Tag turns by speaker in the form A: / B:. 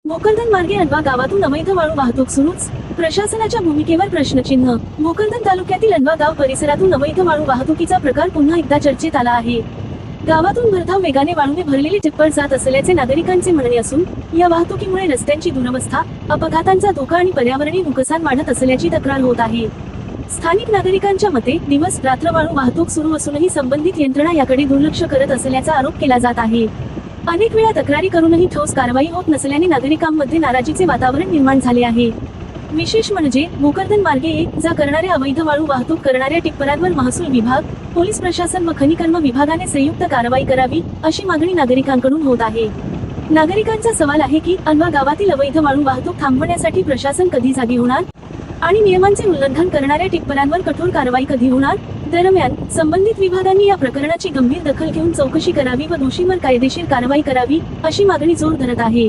A: भोकरदन मार्गे अनवा गावातून अवैध वाळू वाहतूक सुरूच, प्रशासनाच्या भूमिकेवर प्रश्नचिन्ह। भोकरदन तालुक्यातील अनवा गाव परिसरातून अवैध वाळू वाहतुकीचा प्रकार पुन्हा एकदा चर्चेत आला आहे। गावातून भरधाव वेगाने वाळूने भरलेली टिप्पर जात असल्याचे नागरिकांचे म्हणणे असून या वाहतुकीमुळे रस्त्यांची दुरवस्था, अपघातांचा धोका आणि पर्यावरणीय नुकसान वाढत असल्याची तक्रार होत आहे। स्थानिक नागरिकांच्या मते दिवस रात्र वाळू वाहतूक सुरू असूनही संबंधित यंत्रणा याकडे दुर्लक्ष करत असल्याचा आरोप केला जात आहे। अनेक वेळा तक्रारी करूनही ठोस कारवाई होत नसल्याने नागरिकांमध्ये नाराजीचे वातावरण निर्माण झाले आहे। विशेष म्हणजे भोकरदन मार्गे ये-जा करणाऱ्या अवैध वाळू वाहतूक करणाऱ्या टिप्परांवर महसूल विभाग, पोलीस प्रशासन व खनिकर्म विभागाने संयुक्त कारवाई करावी अशी मागणी नागरिकांकडून होत आहे। नागरिकांचा सवाल आहे की अनवा गावातील अवैध वाळू वाहतूक थांबवण्यासाठी प्रशासन कधी जागी होणार आणि नियमांचे उल्लंघन करणाऱ्या टिप्परांवर कठोर कारवाई कधी होणार। दरम्यान संबंधित विभागांनी या प्रकरणाची गंभीर दखल घेऊन चौकशी करावी व दोषींवर कायदेशीर कारवाई करावी अशी मागणी जोर धरत आहे।